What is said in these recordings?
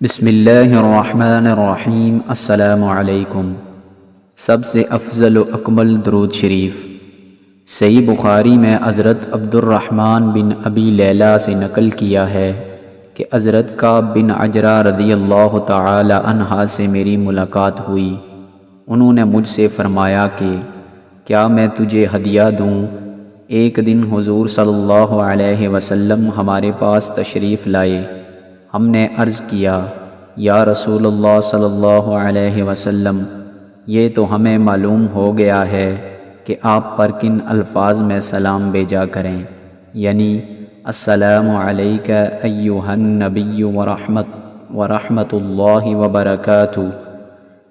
بسم اللہ الرحمن الرحیم۔ السلام علیکم۔ سب سے افضل و اکمل درود شریف صحیح بخاری میں حضرت عبد الرحمن بن ابی لیلہ سے نقل کیا ہے کہ حضرت کعب بن عجرہ رضی اللہ تعالی عنہ سے میری ملاقات ہوئی۔ انہوں نے مجھ سے فرمایا کہ کیا میں تجھے ہدیہ دوں؟ ایک دن حضور صلی اللہ علیہ وسلم ہمارے پاس تشریف لائے۔ ہم نے عرض کیا یا رسول اللہ صلی اللہ علیہ وسلم، یہ تو ہمیں معلوم ہو گیا ہے کہ آپ پر کن الفاظ میں سلام بھیجا کریں، یعنی السلام علیک ایھا النبی ورحمۃ اللہ وبرکاتہ،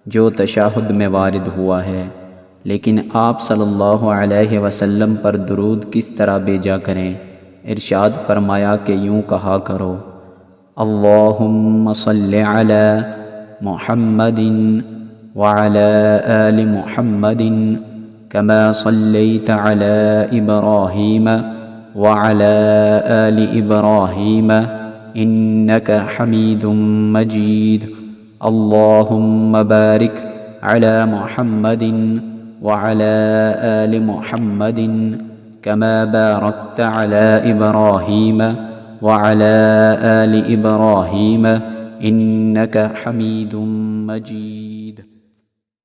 جو تشہد میں وارد ہوا ہے، لیکن آپ صلی اللہ علیہ وسلم پر درود کس طرح بھیجا کریں؟ ارشاد فرمایا کہ یوں کہا کرو، اللہم صلی علی محمد وعلی آل محمد کما صلیت علی ابراہیم وعلی آل ابراہیم انک حمید مجید، اللہم بارک علی محمد وعلی آل محمد کما بارکت علی ابراہیم وعلى آل إبراهيم إنك حميد مجيد۔